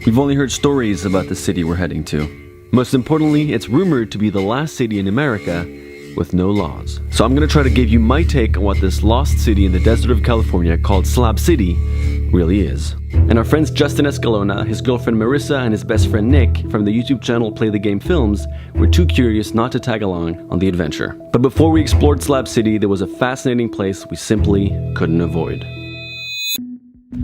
We've only heard stories about the city we're heading to. Most importantly, it's rumored to be the last city in America with no laws. So I'm gonna try to give you my take on what this lost city in the desert of California called Slab City really is. And our friends Justin Escalona, his girlfriend Marissa, and his best friend Nick from the YouTube channel Play the Game Films were too curious not to tag along on the adventure. But before we explored Slab City, there was a fascinating place we simply couldn't avoid.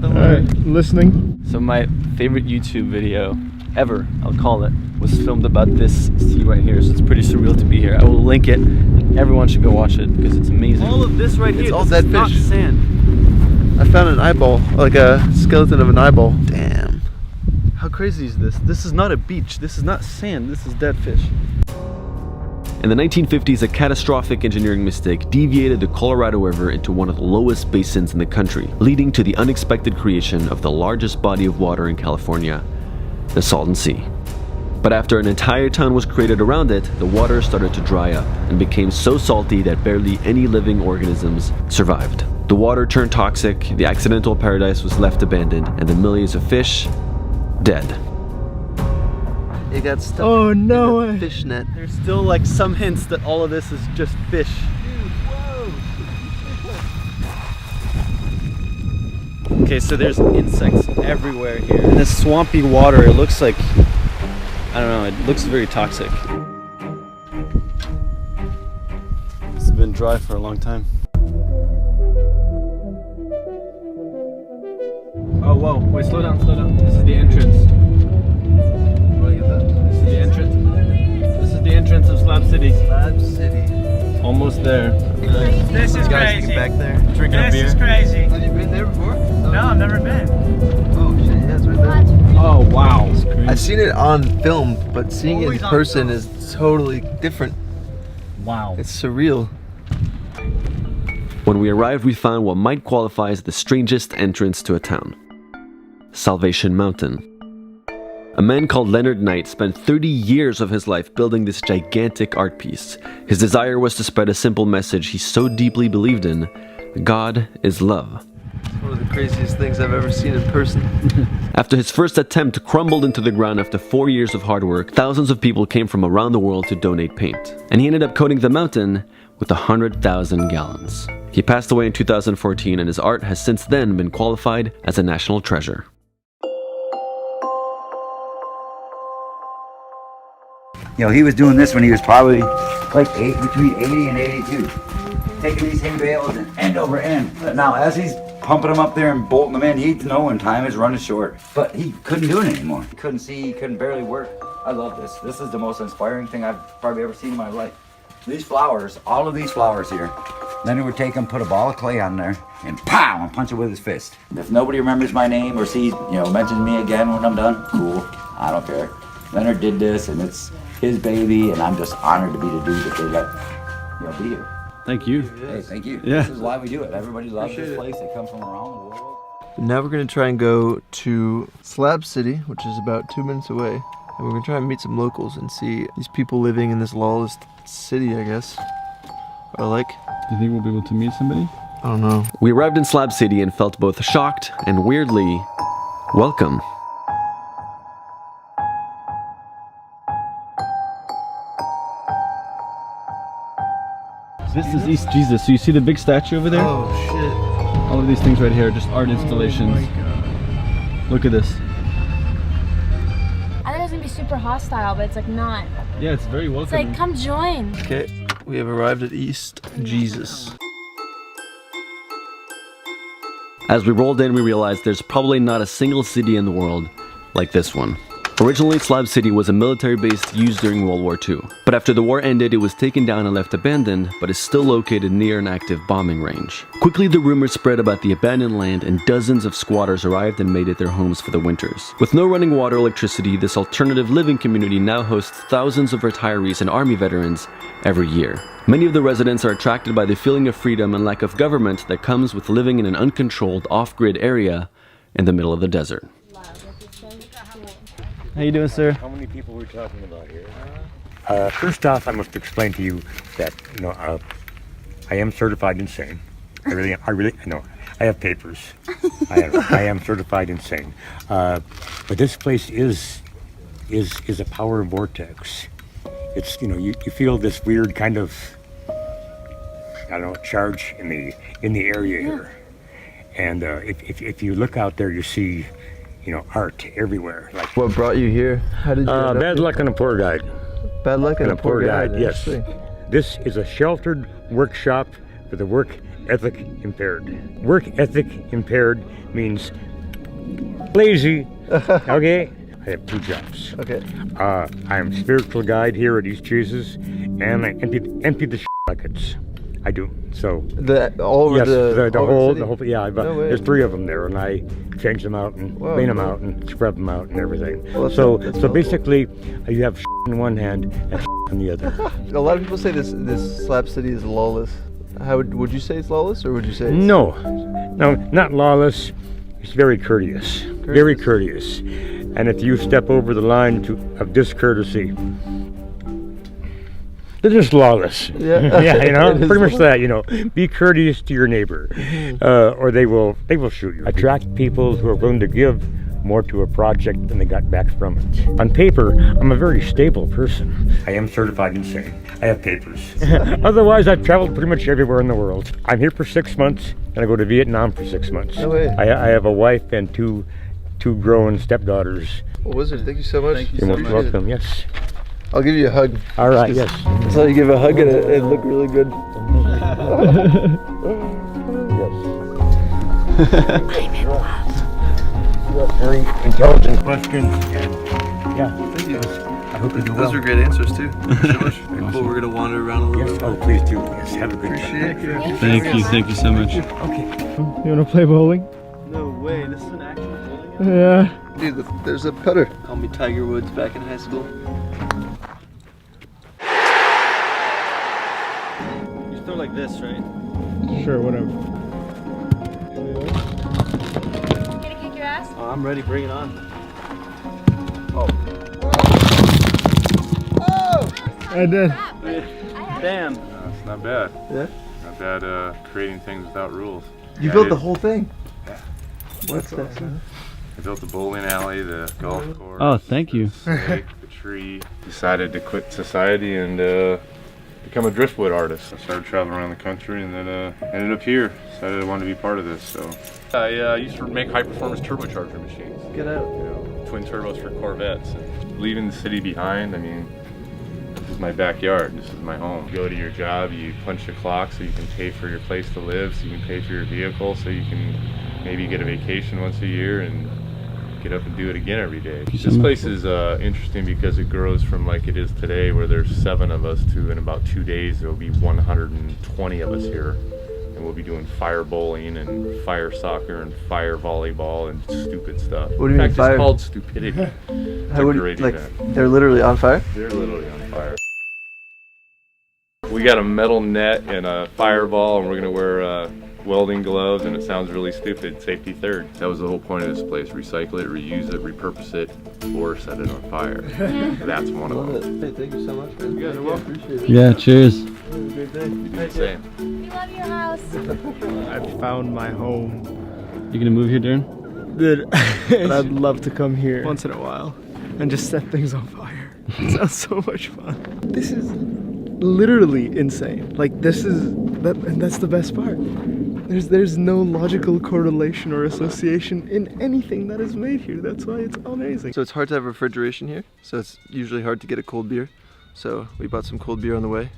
Alright, listening. So my favorite YouTube video ever, I'll call it, was filmed about this sea right here, so it's pretty surreal to be here. I will link it. Everyone should go watch it because it's amazing. All of this right here, it's all dead fish. Not sand. I found an eyeball, like a skeleton of an eyeball. Damn. How crazy is this? This is not a beach. This is not sand. This is dead fish. In the 1950s, a catastrophic engineering mistake deviated the Colorado River into one of the lowest basins in the country, leading to the unexpected creation of the largest body of water in California, the Salton Sea. But after an entire town was created around it, the water started to dry up and became so salty that barely any living organisms survived. The water turned toxic, the accidental paradise was left abandoned, and the millions of fish, dead. It got stuck in a fish net. There's still like some hints that all of this is just fish. Dude, whoa! Okay, so there's insects everywhere here. In this swampy water, it looks like, I don't know, it looks very toxic. It's been dry for a long time. Oh, whoa, wait, slow down, slow down. This is the entrance. Wanna get that? This is the entrance. This is the entrance of Slab City. Slab City. Almost there. This is Guys, crazy. get back there. Drinking a This beer. is crazy. Have you been there before? No, I've never been. Oh shit, yeah, it's right there. Oh, wow. I've seen it on film, but seeing it in person is totally different. Wow. It's surreal. When we arrived, we found what might qualify as the strangest entrance to a town. Salvation Mountain. A man called Leonard Knight spent 30 years of his life building this gigantic art piece. His desire was to spread a simple message he so deeply believed in: God is love. It's one of the craziest things I've ever seen in person. After his first attempt crumbled into the ground after 4 years of hard work, thousands of people came from around the world to donate paint. And he ended up coating the mountain with 100,000 gallons. He passed away in 2014, and his art has since then been qualified as a national treasure. You know, he was doing this when he was probably like between 80 and 82. Taking these hay bales and end over end. But now as he's pumping them up there and bolting them in, he'd know when time is running short. But he couldn't do it anymore. He couldn't see, he couldn't barely work. I love this. This is the most inspiring thing I've probably ever seen in my life. These flowers, all of these flowers here, Leonard would take them, put a ball of clay on there, and pow, and punch it with his fist. If nobody remembers my name or sees, mentions me again when I'm done, cool, I don't care. Leonard did this, and it's his baby, and I'm just honored to be the dude that they let, be here. Thank you. Hey, thank you. Yeah. This is why we do it. Everybody loves this place. They come from around the world. Now we're gonna try and go to Slab City, which is about 2 minutes away. And we're gonna try and meet some locals and see these people living in this lawless city, I guess. Do you think we'll be able to meet somebody? I don't know. We arrived in Slab City and felt both shocked and weirdly welcome. This is East Jesus. So you see the big statue over there? Oh shit. All of these things right here are just art installations. Oh my God. Look at this. I thought it was gonna be super hostile, but it's like not. Yeah, it's very It's welcoming. like, come join. Okay, we have arrived at East Jesus. As we rolled in, we realized there's probably not a single city in the world like this one. Originally, Slab City was a military base used during World War II. But after the war ended, it was taken down and left abandoned, but is still located near an active bombing range. Quickly, the rumors spread about the abandoned land, and dozens of squatters arrived and made it their homes for the winters. With no running water or electricity, this alternative living community now hosts thousands of retirees and army veterans every year. Many of the residents are attracted by the feeling of freedom and lack of government that comes with living in an uncontrolled, off-grid area in the middle of the desert. How you doing, sir? How many people we're talking about here? First off, I must explain to you that I am certified insane. I really I have papers. I am certified insane. But this place is a power vortex. It's, you know, you feel this weird kind of, I don't know, charge in the area here. And if you look out there, you see, you know, art everywhere. Like, What brought you here? How did you end up bad here? luck and a poor guide. Bad luck and a poor guide. Yes. Interesting. This is a sheltered workshop for the work ethic impaired. Work ethic impaired means lazy. Okay. I have 2 jobs. Okay. I'm spiritual guide here at East Jesus, and I empty the buckets. I do. So All over yes, the whole whole yeah. No way. There's 3 of them there, and I change them out and Whoa. clean them out and scrub them out and everything. Well, that's so helpful. basically, you have in one hand and in the other. A lot of people say this Slab City is lawless. How would you say it's lawless, or would you say it's... No, not lawless. It's very courteous. Very courteous. And if you step over the line of discourtesy, they're just lawless. Yeah. Yeah, you know, It is pretty much lawless. that. You know, be courteous to your neighbor, or they will shoot you. Attract people who are willing to give more to a project than they got back from it. On paper, I'm a very stable person. I am certified insane. I have papers. Otherwise, I've traveled pretty much everywhere in the world. I'm here for 6 months, and I go to Vietnam for 6 months. No way. I have a wife and two grown stepdaughters. Well, Wizard, thank you so much. You're most welcome. Yes. I'll give you a hug. All right. Yes. That's how you give a hug and it look really good. Very intelligent questions. And yeah. Thank you. I hope you do well. Those were great answers too. Thank you so much. Cool. We're gonna wander around a little Yes. bit. Oh, please do. Yes. Have a good day. Thank you so much. Okay. You wanna play bowling? No way. This is an actual bowling alley? Yeah. Dude, there's a putter. Call me Tiger Woods back in high school. You throw like this, right? Sure, whatever. Gonna kick your ass? Oh, I'm ready. Bring it on. I did. Damn. It's not bad. Yeah? Not bad creating things without rules. You Yeah, built it the is. whole thing. Yeah. What's that? I built the bowling alley, the golf course. Oh, thank you. The lake, the tree. Decided to quit society and become a driftwood artist. I started traveling around the country and then ended up here. Decided I wanted to be part of this. So I used to make high-performance turbocharger machines. Get out. You know, twin turbos for Corvettes. And leaving the city behind, I mean, this is my backyard. This is my home. You go to your job, you punch the clock so you can pay for your place to live, so you can pay for your vehicle, so you can maybe get a vacation once a year and get up and do it again every day. This place is interesting because it grows from like it is today, where there's 7 of us, to in about 2 days there will be 120 of us here. And we'll be doing fire bowling and fire soccer and fire volleyball and stupid stuff. What do you In mean fact, fire? it's called stupidity. How would great like event. they're literally on fire? They're literally on fire. We got a metal net and a fireball, and we're gonna wear welding gloves, and it sounds really stupid. Safety third. That was the whole point of this place. Recycle it, reuse it, repurpose it, or set it on fire. That's one of them. Hey, thank you so much, man. You guys are welcome. Appreciate it. Yeah, cheers. Have a great day. You do the same. We love your house. I found my home. You gonna move here, Derin? Dude, and I'd love to come here once in a while and just set things on fire. It sounds so much fun. This is literally insane. Like this is that, and that's the best part. There's no logical correlation or association in anything that is made here. That's why it's amazing. So it's hard to have refrigeration here, so it's usually hard to get a cold beer. So we bought some cold beer on the way,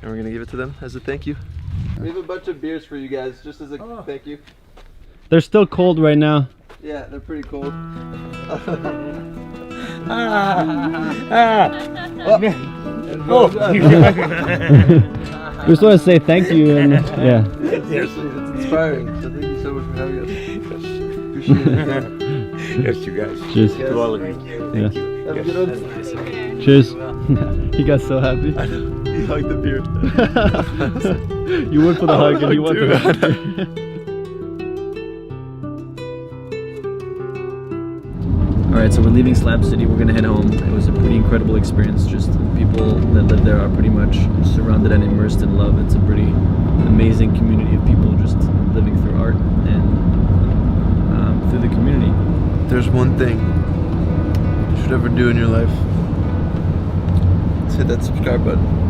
and we're gonna give it to them as a thank you. We have a bunch of beers for you guys, just as a thank you. They're still cold right now. Yeah, they're pretty cold. We just want to say thank you and yeah. It's inspiring, so thank you so much for having us. Appreciate it. Yes, you guys. Cheers. To all of you. Yeah. Have a good one. Cheers. He got so happy. He hugged the beer. You went for the hug and he went for the hug. Alright, so we're leaving Slab City. We're gonna head home. It was a pretty incredible experience. Just the people that live there are pretty much surrounded and immersed in love. It's a pretty amazing community of people just living through art and through the community. If there's one thing you should ever do in your life, hit that subscribe button.